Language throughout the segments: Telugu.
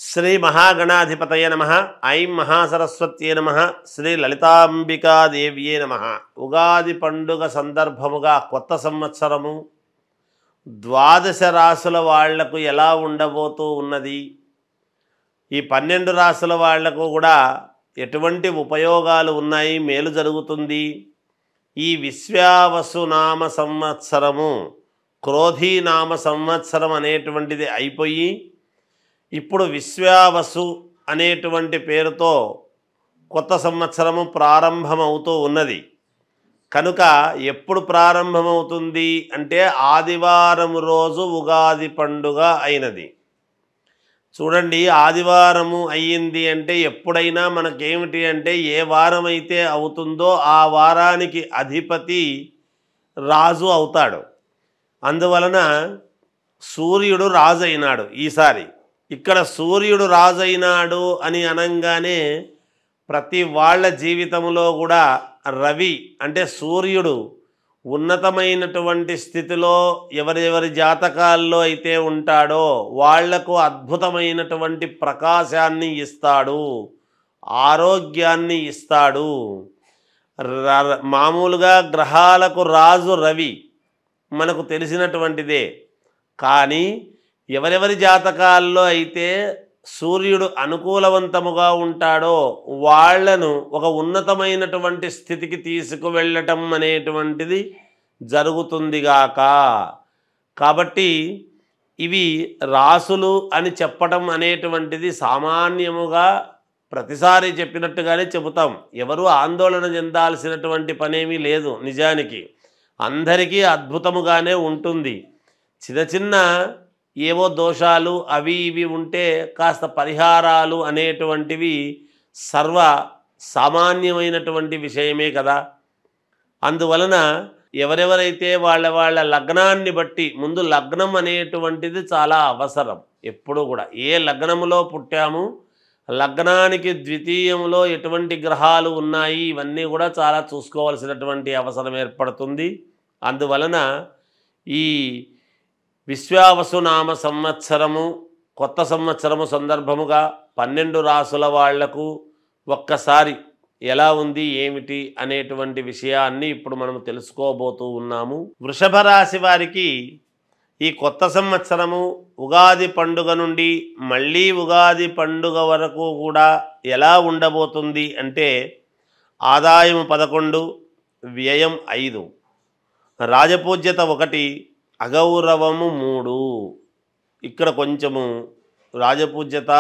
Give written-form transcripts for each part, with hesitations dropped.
శ్రీ మహాగణాధిపతయ నమః. ఐం మహాసరస్వత్యే నమః. శ్రీ లలితాంబికాదేవ్యే నమః. ఉగాది పండుగ సందర్భముగా కొత్త సంవత్సరము ద్వాదశ రాశుల వాళ్లకు ఎలా ఉండబోతూ ఉన్నది, ఈ 12 రాశుల వాళ్లకు కూడా ఎటువంటి ఉపయోగాలు ఉన్నాయి, మేలు జరుగుతుంది. ఈ విశ్వావసునామ సంవత్సరము క్రోధీనామ సంవత్సరం అనేటువంటిది అయిపోయి ఇప్పుడు విశ్వావసు అనేటువంటి పేరుతో కొత్త సంవత్సరము ప్రారంభమవుతూ ఉన్నది. కనుక ఎప్పుడు ప్రారంభమవుతుంది అంటే ఆదివారం రోజు ఉగాది పండుగ అయినది. చూడండి, ఆదివారము అయ్యింది అంటే ఎప్పుడైనా మనకేమిటి అంటే ఏ వారం అయితే అవుతుందో ఆ వారానికి అధిపతి రాజు అవుతాడు. అందువలన సూర్యుడు రాజు అయినాడు ఈసారి. ఇక్కడ సూర్యుడు రాజైనాడు అని అనంగానే ప్రతి వాళ్ళ జీవితంలో కూడా రవి అంటే సూర్యుడు ఉన్నతమైనటువంటి స్థితిలో ఎవరెవరి జాతకాల్లో అయితే ఉంటాడో వాళ్లకు అద్భుతమైనటువంటి ప్రకాశాన్ని ఇస్తాడు, ఆరోగ్యాన్ని ఇస్తాడు. మామూలుగా గ్రహాలకు రాజు రవి మనకు తెలిసినటువంటిదే. కానీ ఎవరెవరి జాతకాల్లో అయితే సూర్యుడు అనుకూలవంతముగా ఉంటాడో వాళ్లను ఒక ఉన్నతమైనటువంటి స్థితికి తీసుకువెళ్ళటం అనేటువంటిది జరుగుతుందిగాక. కాబట్టి ఇవి రాసులు అని చెప్పటం అనేటువంటిది సామాన్యముగా ప్రతిసారి చెప్పినట్టుగానే చెబుతాం. ఎవరు ఆందోళన చెందాల్సినటువంటి పనేమీ లేదు. నిజానికి అందరికీ అద్భుతముగానే ఉంటుంది. చిన్న చిన్న ఏవో దోషాలు అవి ఇవి ఉంటే కాస్త పరిహారాలు అనేటువంటివి సర్వ సామాన్యమైనటువంటి విషయమే కదా. అందువలన ఎవరెవరైతే వాళ్ళ లగ్నాన్ని బట్టి, ముందు లగ్నం అనేటువంటిది చాలా అవసరం. ఎప్పుడు కూడా ఏ లగ్నములో పుట్టాము, లగ్నానికి ద్వితీయంలో ఎటువంటి గ్రహాలు ఉన్నాయి, ఇవన్నీ కూడా చాలా చూసుకోవాల్సినటువంటి అవసరం ఏర్పడుతుంది. అందువలన ఈ విశ్వావసునామ సంవత్సరము కొత్త సంవత్సరము సందర్భముగా 12 రాసుల వాళ్లకు ఒక్కసారి ఎలా ఉంది ఏమిటి అనేటువంటి విషయాన్ని ఇప్పుడు మనం తెలుసుకోబోతూ ఉన్నాము. వృషభ రాశి వారికి ఈ కొత్త సంవత్సరము ఉగాది పండుగ నుండి మళ్ళీ ఉగాది పండుగ వరకు కూడా ఎలా ఉండబోతుంది అంటే ఆదాయం 11, వ్యయం 5, రాజపూజ్యత 1, అగౌరవము 3. ఇక్కడ కొంచెము రాజపూజ్యత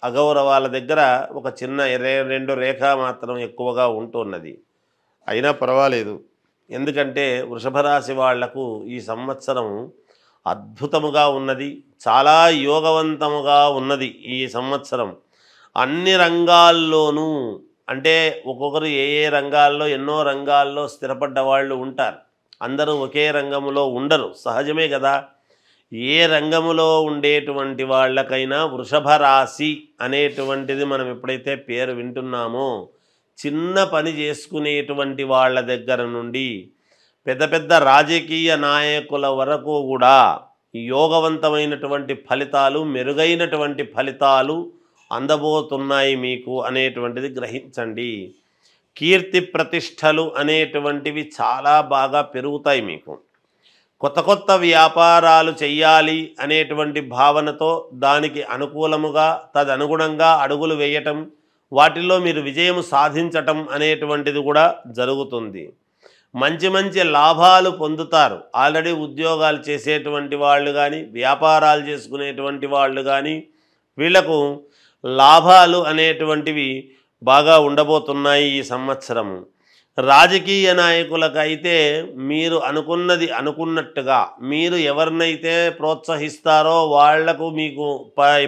అగౌరవాల దగ్గర ఒక చిన్న 2 రేఖ మాత్రం ఎక్కువగా ఉంటున్నది. అయినా పర్వాలేదు, ఎందుకంటే వృషభ రాశి వాళ్లకు ఈ సంవత్సరం అద్భుతముగా ఉన్నది, చాలా యోగవంతముగా ఉన్నది. ఈ సంవత్సరం అన్ని రంగాల్లోనూ, అంటే ఒక్కొక్కరు ఏ ఏ రంగాల్లో ఎన్నో రంగాల్లో స్థిరపడ్డ వాళ్ళు ఉంటారు. అందరూ ఒకే రంగములో ఉండరు, సహజమే కదా. ఏ రంగములో ఉండేటువంటి వాళ్ళకైనా వృషభ రాశి అనేటువంటిది మనం ఎప్పుడైతే పేరు వింటున్నామో, చిన్న పని చేసుకునేటువంటి వాళ్ళ దగ్గర నుండి పెద్ద పెద్ద రాజకీయ నాయకుల వరకు కూడా యోగవంతమైనటువంటి ఫలితాలు, మెరుగైనటువంటి ఫలితాలు అందబోతున్నాయి మీకు అనేటువంటిది గ్రహించండి. కీర్తి ప్రతిష్టలు అనేటువంటివి చాలా బాగా పెరుగుతాయి మీకు. కొత్త కొత్త వ్యాపారాలు చెయ్యాలి అనేటువంటి భావనతో దానికి అనుకూలముగా తదనుగుణంగా అడుగులు వేయటం, వాటిల్లో మీరు విజయం సాధించటం అనేటువంటిది కూడా జరుగుతుంది. మంచి మంచి లాభాలు పొందుతారు. ఆల్రెడీ ఉద్యోగాలు చేసేటువంటి వాళ్ళు కానీ, వ్యాపారాలు చేసుకునేటువంటి వాళ్ళు కానీ, వీళ్లకు లాభాలు అనేటువంటివి బాగా ఉండబోతున్నాయి ఈ సంవత్సరము. రాజకీయ నాయకులకైతే మీరు అనుకున్నది అనుకున్నట్టుగా, మీరు ఎవరినైతే ప్రోత్సహిస్తారో వాళ్లకు మీకు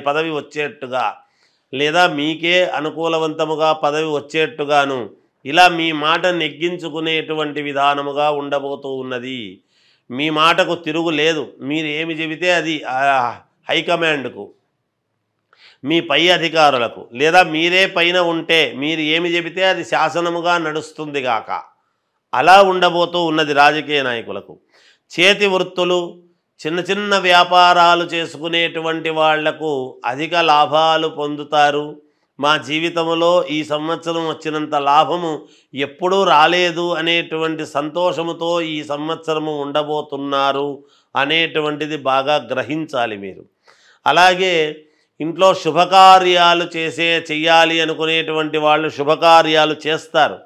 పదవి వచ్చేట్టుగా, లేదా మీకే అనుకూలవంతముగా పదవి వచ్చేట్టుగాను ఇలా మీ మాట నెగ్గించుకునేటువంటి విధానముగా ఉండబోతూ ఉన్నది. మీ మాటకు తిరుగు లేదు. మీరు ఏమి చెబితే అది హైకమాండ్కు, మీ పై అధికారులకు, లేదా మీరే పైన ఉంటే మీరు ఏమి చెబితే అది శాసనముగా నడుస్తుంది గాక. అలా ఉండబోతూ ఉన్నది రాజకీయ నాయకులకు. చేతి వృత్తులు, చిన్న చిన్న వ్యాపారాలు చేసుకునేటువంటి వాళ్లకు అధిక లాభాలు పొందుతారు. మా జీవితంలో ఈ సంవత్సరం వచ్చినంత లాభము ఎప్పుడూ రాలేదు అనేటువంటి సంతోషముతో ఈ సంవత్సరము ఉండబోతున్నారు అనేటువంటిది బాగా గ్రహించాలి మీరు. అలాగే ఇంట్లో శుభకార్యాలు చెయ్యాలి అనుకునేటువంటి వాళ్ళు శుభకార్యాలు చేస్తారు.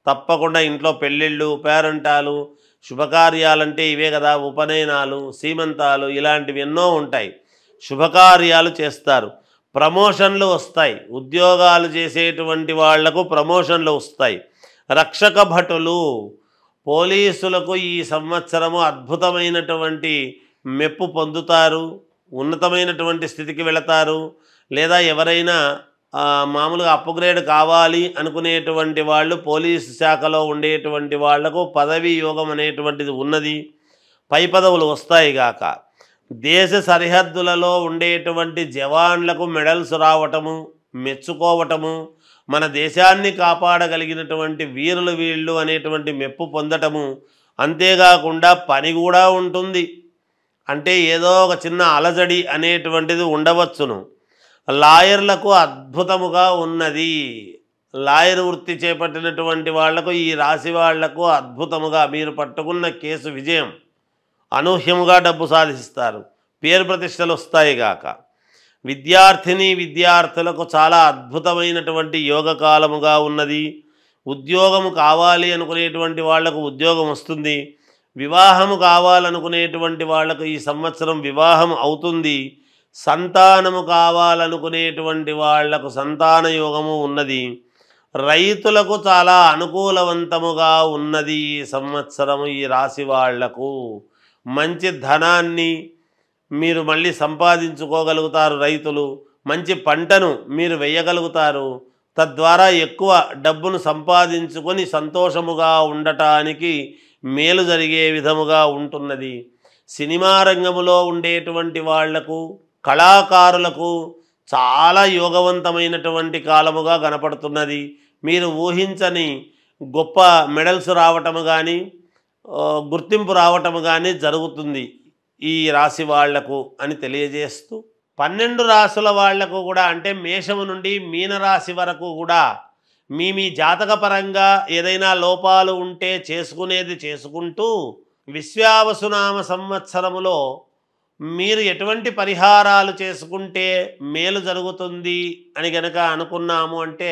తప్పకుండా ఇంట్లో పెళ్ళిళ్ళు, పేరంటాలు, శుభకార్యాలంటే ఇవే కదా, ఉపనయనాలు, సీమంతాలు ఇలాంటివి ఎన్నో ఉంటాయి. శుభకార్యాలు చేస్తారు. ప్రమోషన్లు వస్తాయి. ఉద్యోగాలు చేసేటువంటి వాళ్లకు ప్రమోషన్లు వస్తాయి. రక్షక భటులు, పోలీసులకు ఈ సంవత్సరము అద్భుతమైనటువంటి మెప్పు పొందుతారు. ఉన్నతమైనటువంటి స్థితికి వెళతారు. లేదా ఎవరైనా మామూలుగా అప్గ్రేడ్ కావాలి అనుకునేటువంటి వాళ్ళు పోలీసు శాఖలో ఉండేటువంటి వాళ్లకు పదవీ యోగం అనేటువంటిది ఉన్నది. పై పదవులు వస్తాయి గాక. దేశ సరిహద్దులలో ఉండేటువంటి జవాన్లకు మెడల్స్ రావటము, మెచ్చుకోవటము, మన దేశాన్ని కాపాడగలిగినటువంటి వీరులు వీళ్ళు అనేటువంటి మెప్పు పొందటము. అంతేకాకుండా పని కూడా ఉంటుంది. అంటే ఏదో ఒక చిన్న అలజడి అనేటువంటిది ఉండవచ్చును. లాయర్లకు అద్భుతముగా ఉన్నది. లాయర్ వృత్తి చేపట్టినటువంటి వాళ్లకు, ఈ రాశి వాళ్లకు అద్భుతముగా మీరు పట్టుకున్న కేసు విజయం, అనూహ్యముగా డబ్బు సాధిస్తారు. పేరు ప్రతిష్టలు వస్తాయిగాక. విద్యార్థులకు చాలా అద్భుతమైనటువంటి యోగకాలముగా ఉన్నది. ఉద్యోగము కావాలి అనుకునేటువంటి వాళ్లకు ఉద్యోగం వస్తుంది. వివాహము కావాలనుకునేటువంటి వాళ్లకు ఈ సంవత్సరం వివాహం అవుతుంది. సంతానము కావాలనుకునేటువంటి వాళ్లకు సంతాన యోగము ఉన్నది. రైతులకు చాలా అనుకూలవంతముగా ఉన్నది ఈ సంవత్సరము. ఈ రాశి వాళ్లకు మంచి ధనాన్ని మీరు మళ్ళీ సంపాదించుకోగలుగుతారు. రైతులు మంచి పంటను మీరు వేయగలుగుతారు. తద్వారా ఎక్కువ డబ్బును సంపాదించుకొని సంతోషముగా ఉండటానికి మేలు జరిగే విధముగా ఉంటున్నది. సినిమా రంగములో ఉండేటువంటి వాళ్లకు, కళాకారులకు చాలా యోగవంతమైనటువంటి కాలముగా కనపడుతున్నది. మీరు ఊహించని గొప్ప మెడల్స్ రావటము కానీ, గుర్తింపు రావటము కానీ జరుగుతుంది ఈ రాశి వాళ్లకు అని తెలియజేస్తూ, 12 రాశుల వాళ్లకు కూడా, అంటే మేషము నుండి మీనరాశి వరకు కూడా మీ జాతకపరంగా ఏదైనా లోపాలు ఉంటే చేసుకునేది చేసుకుంటూ, విశ్వావసునామ సంవత్సరములో మీరు ఎటువంటి పరిహారాలు చేసుకుంటే మేలు జరుగుతుంది అని గనక అనుకున్నాము అంటే,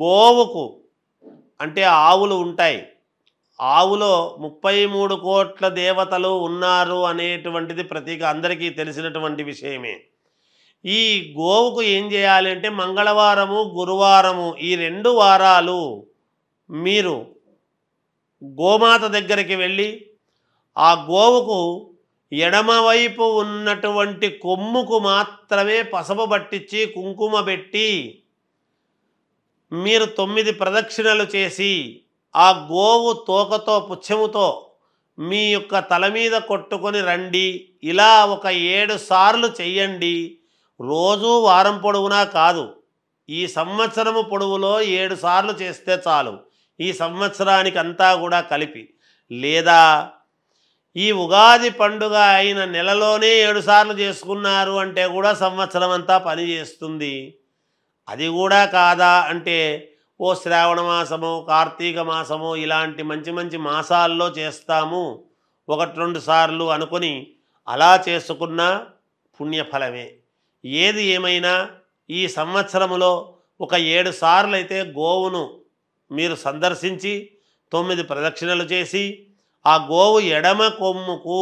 గోవుకు, అంటే ఆవులు ఉంటాయి, ఆవులో 33 కోట్ల దేవతలు ఉన్నారు అనేటువంటిది ప్రతీక అందరికీ తెలిసినటువంటి విషయమే. ఈ గోవుకు ఏం చేయాలి అంటే, మంగళవారము, గురువారము ఈ 2 వారాలు మీరు గోమాత దగ్గరికి వెళ్ళి ఆ గోవుకు ఎడమవైపు ఉన్నటువంటి కొమ్ముకు మాత్రమే పసుపు పట్టించి కుంకుమ పెట్టి మీరు 9 ప్రదక్షిణలు చేసి ఆ గోవు తోకతో, పుచ్చముతో మీ యొక్క తల మీద కొట్టుకొని రండి. ఇలా ఒక 7 సార్లు చెయ్యండి. రోజు వారం పొడవునా కాదు, ఈ సంవత్సరము పొడవులో 7 సార్లు చేస్తే చాలు, ఈ సంవత్సరానికి అంతా కూడా కలిపి. లేదా ఈ ఉగాది పండుగ అయిన నెలలోనే 7 సార్లు చేసుకున్నారు అంటే కూడా సంవత్సరం అంతా పని చేస్తుంది. అది కూడా కాదా అంటే, ఓ శ్రావణ మాసము, కార్తీక మాసము ఇలాంటి మంచి మంచి మాసాల్లో చేస్తాము 1-2 సార్లు అనుకొని అలా చేసుకున్న పుణ్యఫలమే. ఏది ఏమైనా ఈ సంవత్సరములో ఒక 7 సార్లు అయితే గోవును మీరు సందర్శించి 9 ప్రదక్షిణలు చేసి ఆ గోవు ఎడమ కొమ్ముకు,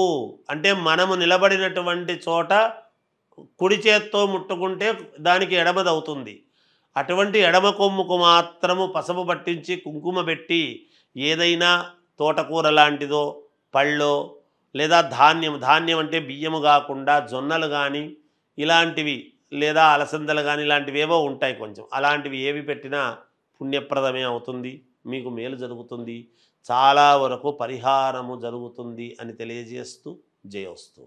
అంటే మనము నిలబడినటువంటి చోట కుడి చేత్తో ముట్టుకుంటే దానికి ఎడమదవుతుంది, అటువంటి ఎడమ కొమ్ముకు మాత్రము పసుపు పట్టించి కుంకుమ పెట్టి, ఏదైనా తోటకూర లాంటిదో, పళ్ళో, లేదా ధాన్యం అంటే బియ్యము కాకుండా జొన్నలు కానీ ఇలాంటివి, లేదా అలసందలు కానీ ఇలాంటివి ఏవో ఉంటాయి కొంచెం, అలాంటివి ఏవి పెట్టినా పుణ్యప్రదమే అవుతుంది, మీకు మేలు జరుగుతుంది, చాలా వరకు పరిహారము జరుగుతుంది అని తెలియజేస్తూ జయోస్తు.